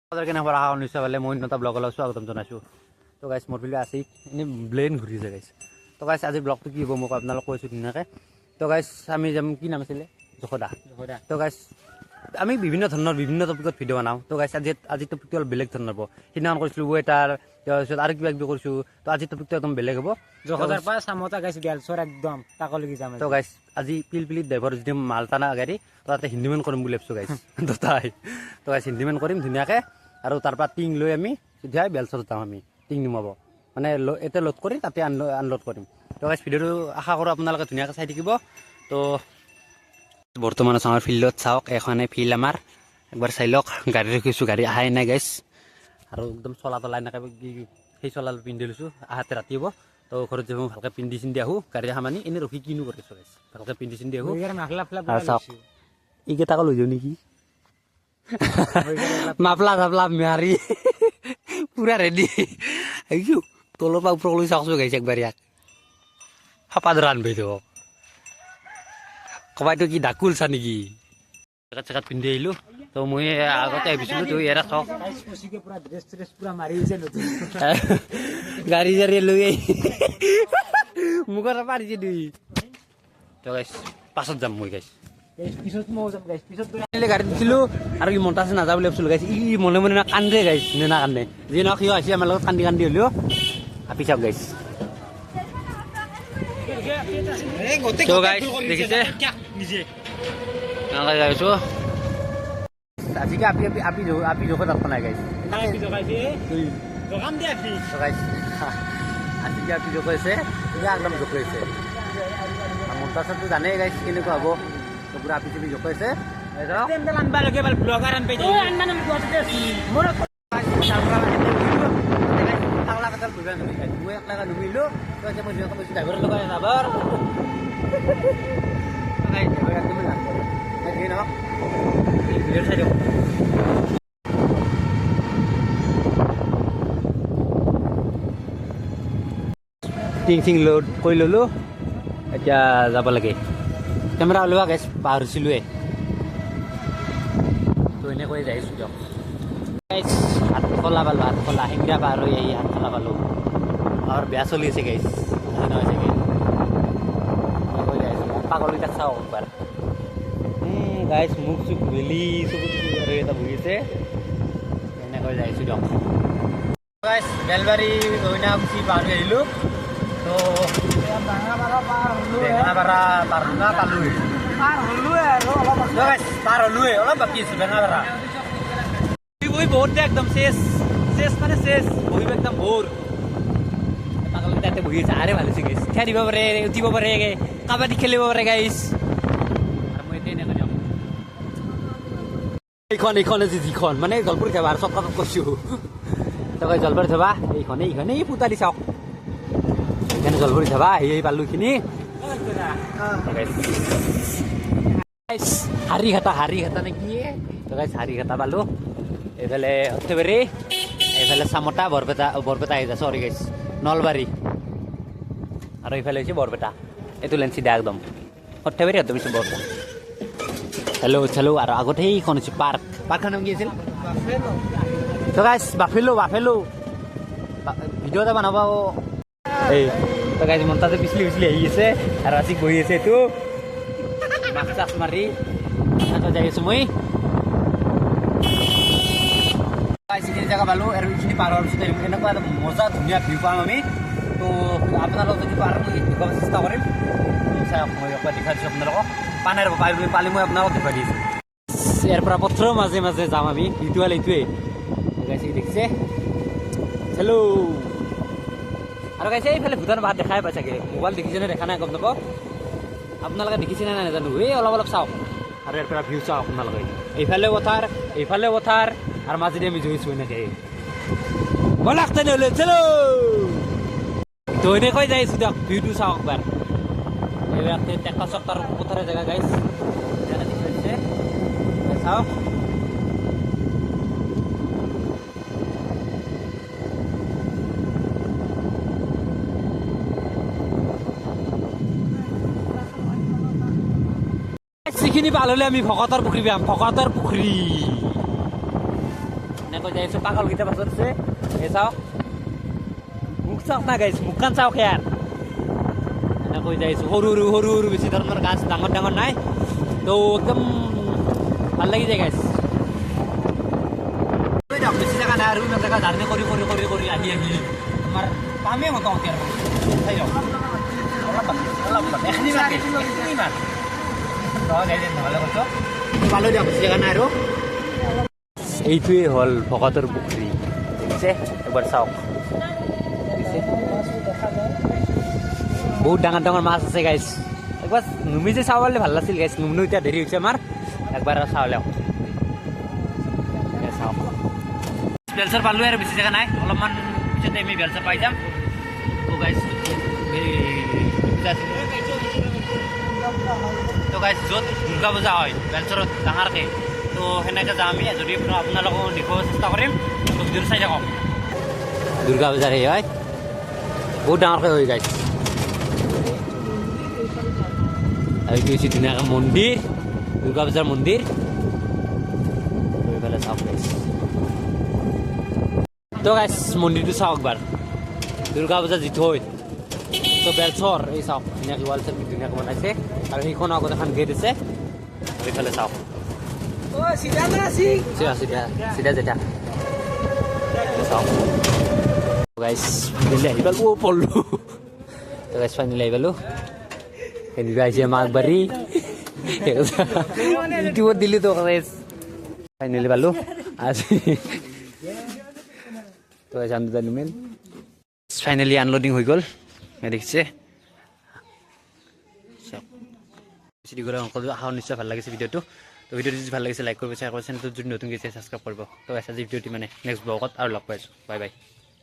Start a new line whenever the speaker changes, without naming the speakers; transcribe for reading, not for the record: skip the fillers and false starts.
কেনেকুৱা আশা নিশ্চয় পালে মই নটা ব্লগলৈ স্বাগতম জনাইছোঁ। তো গাইছ মোৰ পিলে আছে এনেই ব্লেইন ঘূৰিছে গাইছ। তো গাইছ আজি ব্লগটো কি হ'ব মোক আপোনালোক কৈছোঁ ধুনীয়াকৈ। তো গাইছ আমি যাম কি নাম আছিলে যশোদা। তো গাইছ আমি বিভিন্ন ধৰণৰ বিভিন্ন টপিকত ভিডিঅ' বনাওঁ। তো গাইছ আজি টপিকটো অলপ বেলেগ ধৰণৰ হ'ব। সিদিনাখন কৰিছিলোঁ ৱেটাৰ, তাৰপিছত আৰু কিবা কিবি কৰিছোঁ। তো আজি টপিকটো একদম বেলেগ হ'ব।
যশোদাৰ পৰা চামতা গাইছ গেলচৰ একদম তাকলৈকে যাম।
তো গাইছ আজি পিলপিলিত ড্ৰাইভাৰ যদি মালটানা গাড়ী তো তাতে হিন্দীমান কৰিম বুলি ভাবিছোঁ গাইছ দুটাই। তো গাইছ হিন্দীমান কৰিম ধুনীয়াকৈ আৰু তাৰপৰা টিং লৈ আমি চিধাই বেলচৰত যাম। আমি টিং নিমাব মানে এতিয়া লোড কৰি তাতে আনলোড কৰিম। তো গাইছ ভিডিঅ'টো আশা কৰোঁ আপোনালোকে ধুনীয়াকৈ চাই থাকিব। তো বৰ্তমান আছোঁ আমাৰ ফিল্ডত, চাওক এখনে ফিল্ড আমাৰ একবাৰ চাই লওক। গাড়ী ৰখিছোঁ, গাড়ী আহাই নাই গাইছ। আৰু একদম চলা তলা এনেকৈ সেই চলাল পিন্ধি লৈছোঁ। আহাতে ৰাতি হ'ব। তো ঘৰত যাব ভালকৈ পিন্ধি চিন্ধি আহোঁ। গাড়ী সামানি এনেই ৰখি কিনো কৰিছোঁ গাইছ, ভালকৈ পিন্ধি চিন্ধি আহোঁ। আৰু চাওক এইকেইটাকো লৈ যাওঁ নেকি মাপলা চাপলা মাৰি পুৰা ৰেডি আহিছোঁ। তলৰ পৰা ওপৰলৈ চাওকচোন গাইছে একবাৰ ইয়াক সাপাত ৰান্ধবি তো কবাইটো কি ডাকুল চা নেকি। জেগাত চেগাত পিন্ধি আহিলোঁ। তো মই আগতে আহিছিলোঁ তো ইয়াৰ চাওক গাড়ী চাড়ী লৈ আহি মুখৰ পাৰিছে দুই। তো গাইছ পাছত যাম মই গাইছ গাড়ী দিছিলোঁ আৰু ই মন্তা আছে নাযাওঁ বুলি ভাবিছিলোঁ গাইছ। ই মনে মনে কান্দে গাইছ নে না কান্দে যি নহওক সিও আহিছে আমাৰ লগত কান্দি কান্দি হ'লেও আপি চাওক গাইছ। তো গাইছ দেখিছে গাইছোঁ আজিকে আপি আপি আপি আপি জোখত তাত নাই গাইছ আজিকে আপি জোখ হৈছে একদম জোখ হৈছে। মন্তাচটো জানেই গাইছ কেনেকুৱা হ'ব। তো পুৰা আপি চাপি জোখ হৈছে। টিং চিং লোড কৰি ল'লোঁ, এতিয়া যাব লাগে। কেমেৰা ওলোৱা গাইছ পাহৰিছিলোঁৱে। তো এনেকৈ যাইছোঁ দিয়ক গাইছ। হাতখলা পালোঁ, হাতখলা সিংৰা পাৰ হৈ আহি হাতখলা পালোঁ। আৰু বেয়া চলি আছে গাইছ নহয় চাগে এনেকৈ যাইছোঁ। পাগলকেইটাক চাওঁ একবাৰ গাইছ মুখ চুখ মেলি চকু চকু আৰু এটা বহি আছে। এনেকৈ যাইছোঁ দিয়ক গাইছ। বেলবাৰী গইনাগুচি পাৰ হৈ আহিলোঁ। তো বেঙাপাৰা পালোঁৱে পাৰ হ'লোৱে অলপ বাকী আছোঁ। বেঙাপাৰা বহি বহুত দে একদম চেচ চেচ মানে চেচ বহিব একদম ভোৰ। পাগলকেইটা তাতে বহি আছে আৰে ভাল হৈছে গাইছ। খেয়া দিব পাৰে, উঠিব পাৰে, কাবাডী খেলিব পাৰে গাইছ। আৰু মই এতিয়া এনেকৈ যাম এইখন আজি যিখন মানে জলপুৰ যাবা আৰু চব কামত কৈছোঁ। তই জলপাৰী যাবা এইখন এই পুতা দি চাওক সেইকাৰণে জলপাৰী যাবা এই পাল্লুখিনি হাৰি ঘাটা নে কি তো গাইছ হাৰি ঘাটা পালোঁ। এইফালে সৰ্থেবাৰী, এইফালে চামতা বৰপেটা আহি যায় চৰি গাইছ নলবাৰী, আৰু এইফালে হৈছে বৰপেটা। এইটো লেন চিধা একদম সৰ্থেবাৰী একদম হৈছে বৰপেটা। হেল্ল' আৰু আগতে সেইখন হৈছে পাৰ্কখন নাম কি আছিল তো গাইছ বাফেলো ভিডিঅ' এটা বনাব এই তো গাইছ মন্তাতে পিছলি আহি আছে আৰু আজি বহি আছে এইটো মাছ চাছ মাৰি যাই আছোঁ মই। এইখিনি জেগা পালোঁ আৰু এইখিনি পাৰ হোৱাৰ পিছত এনেকুৱা এটা মজা ধুনীয়া ভিউ পাম আমি। তো আপোনালোক যদি পাৰ দেখুৱাব চেষ্টা কৰিম। চাওক মই একবাৰ দেখাই দিছোঁ আপোনালোকক। পালি মই আপোনালোকক দেখুৱাই দিছোঁ। ইয়াৰ পৰা পথৰৰ মাজে মাজে যাম আমি। ভিডিঅ' এইটোৱে গাইছে দেখিছে হেল্ল' আৰু গাইছে এইফালে ভূটান পাহাৰ দেখাই পাই চাগে। মোবাইল দেখিছেনে দেখা নাই গম নাপাওঁ। আপোনালোকে দেখিছেনে নাই নাজানো। এই অলপ চাওক আৰু ইয়াৰ পৰা ভিউ চাওক আপোনালোকে। এইফালে পথাৰ আৰু মাজেদি আমি জুইছোঁ এনেকৈ বলাক তেনেহ'লে চলো। তো এনেকৈ যাই আছোঁ দিয়ক ভিউটো চাওক একবাৰ। এইবিলাক ট্ৰেক্টৰ চেক্টৰ পথাৰৰ জেগা গাইছ চাওক। যিখিনি পাল হ'লে আমি ভকতৰ পুখুৰী পাম। ভকতৰ পুখুৰী এনেকৈ যাই আছোঁ পাগলকেইটা পাছত আছে এই চাওক মুখ চাওক না গাইছ মুখখন চাওক ইয়াৰ এনেকৈ যাই আছোঁ সৰু সৰু বেছি ধৰণৰ গাছ ডাঙৰ নাই তো একদম ভাল লাগি যায় গাইছ বেছি জেগা নাই আৰু ইমান জেগা জাৰ্ণি কৰি আহি আমাৰ পামেই মোটামুটি আৰু চাই যাওক অলপ এখিনি মান নহ'লে কৈছোঁ ভালো দিয়ক বেছি জেগা নাই আৰু এইটোৱে হ'ল ভকতৰ পুখুৰী দেখিছে এবাৰ চাওক বহুত ডাঙৰ মাছ আছে গাইছ একবাৰ নুমি যে চাব পাৰিলে ভাল আছিল গাইছ নুমনো এতিয়া দেৰি হৈছে আমাৰ একবাৰ চাওঁ লওক চাওক বেলচৰ পালোঁ আৰু বেছি জেগা নাই অলপমান পিছতে আমি বেলচৰ পাই যাম তো গাইছ য'ত দুৰ্গা পূজা হয় বেলচৰত ডাঙৰকৈ তো সেনেকৈ যাম আমি যদি আপোনালোকক দেখুৱাব চেষ্টা কৰিম তো ভিডিঅ'টো চাই থাকক দুৰ্গা পূজাৰ সেই হয় বহুত ডাঙৰকৈ হৈ গাইছ আৰু এইটো হৈছে ধুনীয়াকৈ মন্দিৰ দুৰ্গা পূজাৰ মন্দিৰ এইফালে চাওক গাইছ তো গাইছ মন্দিৰটো চাওক একবাৰ দুৰ্গা পূজা যিটো হয় তো বেলচৰ এই চাওক ধুনীয়াকৈ ৱাল চেপ ধুনীয়াকৈ বনাইছে আৰু সেইখন আগত এখন গেট আছে এইফালে চাওক চিধা যেটা চাওক গাইছ ফাইনেলি আহি পালোঁ পল্লো তো গাইছ ফাইনেলি আহি পালোঁ এনেকুৱা আহিছে মাঘবাৰী ইউটিউবত দিলোঁ তো গাইছ ফাইনেলি পালোঁ আজি তো গাইছ জানো মেইন ফাইনেলি আনলোডিং হৈ গ'ল দেখিছে আশা নিশ্চয় ভাল লাগিছে ভিডিঅ'টো তো ভিডিঅ'টো যদি ভাল লাগিছে লাইক কৰিব শ্বেয়াৰ কৰিব চেনেলটো যদি নতুন গৈছে ছাবস্ক্ৰাইব কৰিব তো আজি ভিডিঅ'টি মানে নেক্সট ব্লগত আৰু লগ পাইছোঁ বাই